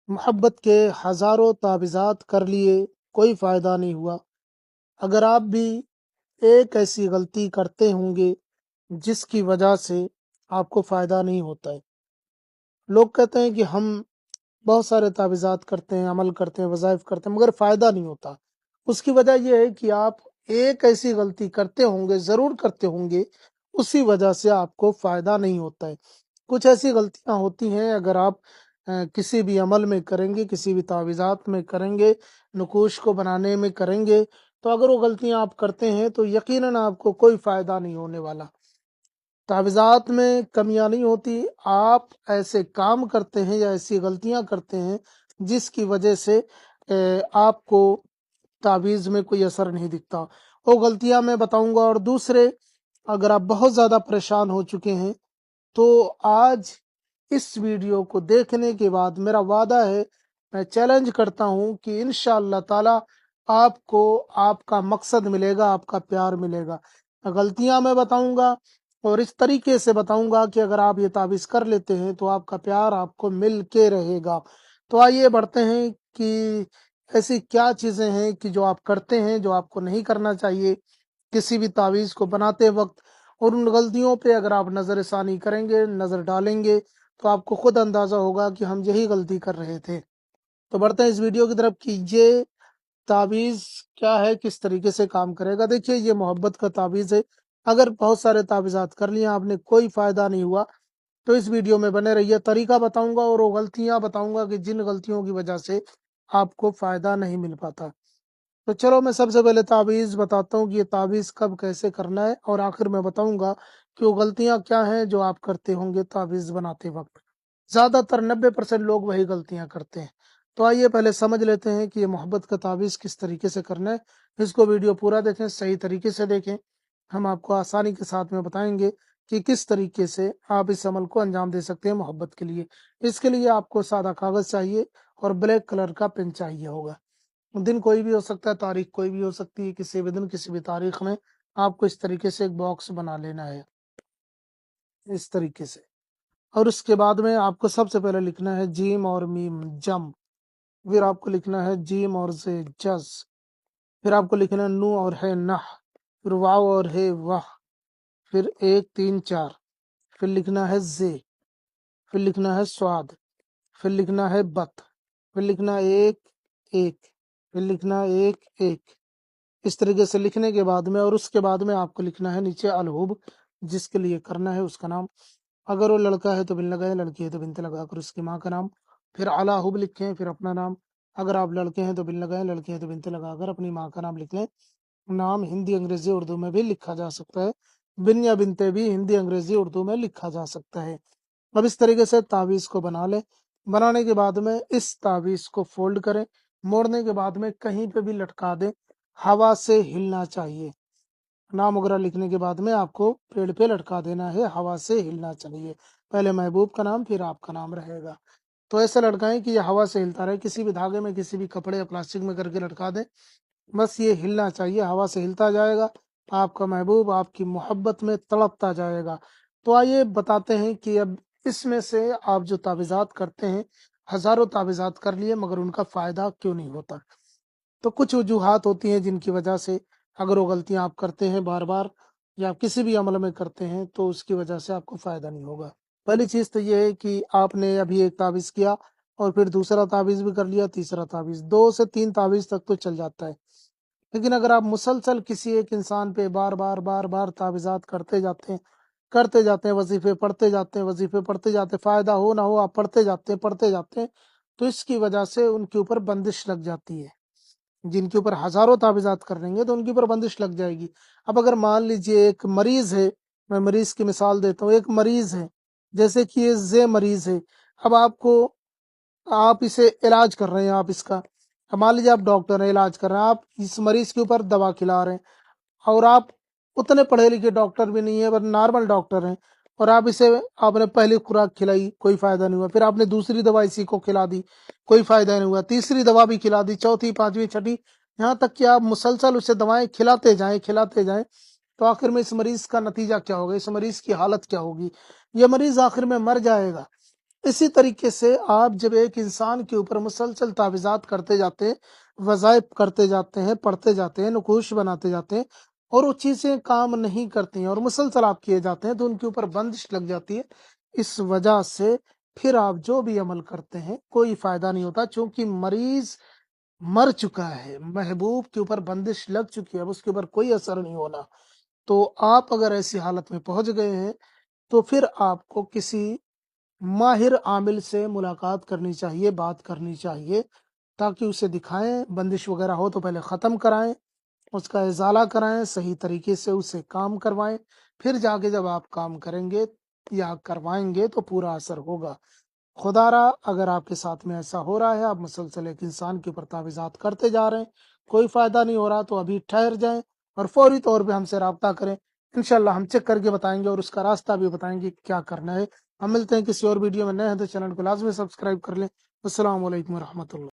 मोहब्बत के हज़ारों तावीज़ात कर लिए, कोई फ़ायदा नहीं हुआ। अगर आप भी एक ऐसी गलती करते होंगे जिसकी वजह से आपको फ़ायदा नहीं होता है। लोग कहते हैं कि हम बहुत सारे तावीज़ात करते हैं, अमल करते हैं, वज़ाइफ करते हैं, मगर फ़ायदा नहीं होता। उसकी वजह ये है कि आप एक ऐसी गलती करते होंगे, ज़रूर करते होंगे, उसी वजह से आपको फ़ायदा नहीं होता है। कुछ ऐसी गलतियाँ होती हैं, अगर आप किसी भी अमल में करेंगे, किसी भी तावीज़ात में करेंगे, नक़ूश को बनाने में करेंगे, तो अगर वो गलतियाँ आप करते हैं तो यकीनन आपको कोई फ़ायदा नहीं होने वाला। तावीज़ात में कमियां नहीं होती, आप ऐसे काम करते हैं या ऐसी गलतियां करते हैं जिसकी वजह से आपको तावीज़ में कोई असर नहीं दिखता। वो गलतियां मैं बताऊंगा। और दूसरे, अगर आप बहुत ज़्यादा परेशान हो चुके हैं तो आज इस वीडियो को देखने के बाद मेरा वादा है, मैं चैलेंज करता हूं कि इंशाअल्लाह ताला आपको आपका मकसद मिलेगा, आपका प्यार मिलेगा। गलतियां मैं बताऊंगा और इस तरीके से बताऊंगा कि अगर आप ये ताबीज कर लेते हैं तो आपका प्यार आपको मिल के रहेगा। तो आइए बढ़ते हैं कि ऐसी क्या चीजें हैं कि जो आप करते हैं, जो आपको नहीं करना चाहिए किसी भी तावीज को बनाते वक्त। और उन गलतियों पे अगर आप नजर षानी करेंगे, नजर डालेंगे, तो आपको खुद अंदाजा होगा कि हम यही गलती कर रहे थे। तो बढ़ते हैं इस वीडियो की तरफ कि ये ताबीज क्या है, किस तरीके से काम करेगा। देखिए, ये मोहब्बत का ताबीज है। अगर बहुत सारे ताबीजात कर लिए, आपने कोई फायदा नहीं हुआ, तो इस वीडियो में बने रहिए। तरीका बताऊंगा और वो गलतियां बताऊंगा कि जिन गलतियों की वजह से आपको फायदा नहीं मिल पाता। तो चलो, मैं सबसे पहले ताबीज बताता हूँ कि ये ताबीज कब कैसे करना है, और आखिर में बताऊंगा कि वो गलतियां क्या हैं जो आप करते होंगे ताबीज बनाते वक्त। ज्यादातर 90% लोग वही गलतियां करते हैं। तो आइए पहले समझ लेते हैं कि ये मोहब्बत का ताबीज किस तरीके से करना है। इसको वीडियो पूरा देखें, सही तरीके से देखें। हम आपको आसानी के साथ में बताएंगे कि किस तरीके से आप इस अमल को अंजाम दे सकते हैं मोहब्बत के लिए। इसके लिए आपको सादा कागज चाहिए और ब्लैक कलर का पेन चाहिए होगा। दिन कोई भी हो सकता है, तारीख कोई भी हो सकती है। किसी भी दिन, किसी भी तारीख में आपको इस तरीके से एक बॉक्स बना लेना है, इस तरीके से। और उसके बाद में आपको सबसे पहले लिखना है जीम और मीम जम। फिर आपको लिखना है जीम और से जज। फिर आपको लिखना है नू और है नह। फिर वाव और है वाह। फिर 1 3 4। फिर लिखना है जे। फिर लिखना है स्वाद। फिर लिखना है बत। फिर लिखना है एक एक। फिर लिखना है एक एक। इस तरीके से लिखने के बाद में, और उसके बाद में आपको लिखना है नीचे अलहुब, जिसके लिए करना है उसका नाम। अगर वो लड़का है तो बिन लगाए, लड़की है तो बिनते लगाकर उसकी माँ का नाम। फिर अला हुब लिखें, फिर अपना नाम। अगर आप लड़के हैं तो बिन लगाए, लड़की है तो बिनते लगाकर अपनी माँ का नाम लिख लें। नाम हिंदी, अंग्रेजी, उर्दू में भी लिखा जा सकता है। बिन या बिनते भी हिंदी, अंग्रेजी, उर्दू में लिखा जा सकता है। अब इस तरीके से ताबीज को बना लें। बनाने के बाद में इस ताबीज को फोल्ड करें। मोड़ने के बाद में कहीं पे भी लटका दें, हवा से हिलना चाहिए। नाम वगैरह लिखने के बाद में आपको पेड़ पे लटका देना है, हवा से हिलना चाहिए। पहले महबूब का नाम, फिर आपका नाम रहेगा। तो ऐसे लटकाएं कि ये हवा से हिलता रहे। किसी भी धागे में, किसी भी कपड़े या प्लास्टिक में करके लटका दें। बस ये हिलना चाहिए, हवा से हिलता जाएगा। आपका महबूब आपकी मोहब्बत में तड़पता जाएगा। तो आइए बताते हैं कि अब इसमें से आप जो तावीज़ात करते हैं, हजारों तावीज़ात कर लिए मगर उनका फायदा क्यों नहीं होता। तो कुछ वजूहात होती हैं जिनकी वजह से, अगर वो गलतियां आप करते हैं बार बार या किसी भी अमल में करते हैं, तो उसकी वजह से आपको फायदा नहीं होगा। पहली चीज तो ये है कि आपने अभी एक ताबीज किया और फिर दूसरा ताबीज भी कर लिया, तीसरा ताबीज, 2 से 3 ताबीज तक तो चल जाता है। लेकिन अगर आप मुसलसल किसी एक इंसान पे बार बार बार बार ताबीजात करते जाते हैं, वजीफे पढ़ते जाते हैं, वजीफे पढ़ते जाते हैं, फायदा हो ना हो आप पढ़ते जाते हैं, तो इसकी वजह से उनके ऊपर बंदिश लग जाती है। जिनके ऊपर हजारों ताबीजात कर लेंगे तो उनके ऊपर बंदिश लग जाएगी। अब अगर मान लीजिए एक मरीज है, मैं मरीज की मिसाल देता हूँ। एक मरीज है, जैसे कि ये जे मरीज है। अब आप इसे इलाज कर रहे हैं, आप इसका, अब मान लीजिए आप डॉक्टर हैं, इलाज कर रहे हैं, आप इस मरीज के ऊपर दवा खिला रहे हैं, और आप उतने पढ़े लिखे डॉक्टर भी नहीं है, पर नॉर्मल डॉक्टर हैं, और आप इसे, आपने पहली खुराक खिलाई, कोई फायदा नहीं हुआ। फिर आपने दूसरी दवा इसी को खिला दी, कोई फायदा नहीं हुआ। तीसरी दवा भी खिला दी, चौथी, पांचवी, छठी, यहाँ तक कि आप मुसलसल उसे दवाएं खिलाते जाएं, तो आखिर में इस मरीज का नतीजा क्या होगा, इस मरीज की हालत क्या होगी। ये मरीज आखिर में मर जाएगा। اسی طریقے سے آپ جب ایک انسان کے اوپر مسلسل تعویذات کرتے جاتے ہیں، وظائف کرتے جاتے ہیں، پڑھتے جاتے ہیں، نقوش بناتے جاتے ہیں اور وہ چیزیں کام نہیں کرتی ہیں اور مسلسل آپ کیے جاتے ہیں تو ان کے اوپر بندش لگ جاتی ہے۔ اس وجہ سے پھر آپ جو بھی عمل کرتے ہیں کوئی فائدہ نہیں ہوتا، چونکہ مریض مر چکا ہے، محبوب کے اوپر بندش لگ چکی ہے، اب اس کے اوپر کوئی اثر نہیں ہونا۔ تو آپ اگر ایسی حالت میں پہنچ گئے ہیں تو پھر آپ کو کسی ماہر عامل سے ملاقات کرنی چاہیے، بات کرنی چاہیے، تاکہ اسے دکھائیں، بندش وغیرہ ہو تو پہلے ختم کرائیں، اس کا ازالہ کرائیں، صحیح طریقے سے اسے کام کروائیں، پھر جا کے جب آپ کام کریں گے یا کروائیں گے تو پورا اثر ہوگا۔ خدا را اگر آپ کے ساتھ میں ایسا ہو رہا ہے، آپ مسلسل ایک انسان کے اوپر تعویذات کرتے جا رہے ہیں، کوئی فائدہ نہیں ہو رہا، تو ابھی ٹھہر جائیں اور فوری طور پہ ہم سے رابطہ کریں۔ انشاءاللہ ہم چیک کر کے بتائیں گے اور اس کا راستہ بھی بتائیں گے کہ کیا کرنا ہے۔ ہم ملتے ہیں کسی اور ویڈیو میں، نئے ہیں تو چینل کو لازمی سبسکرائب کر لیں۔ السلام علیکم ورحمۃ اللہ۔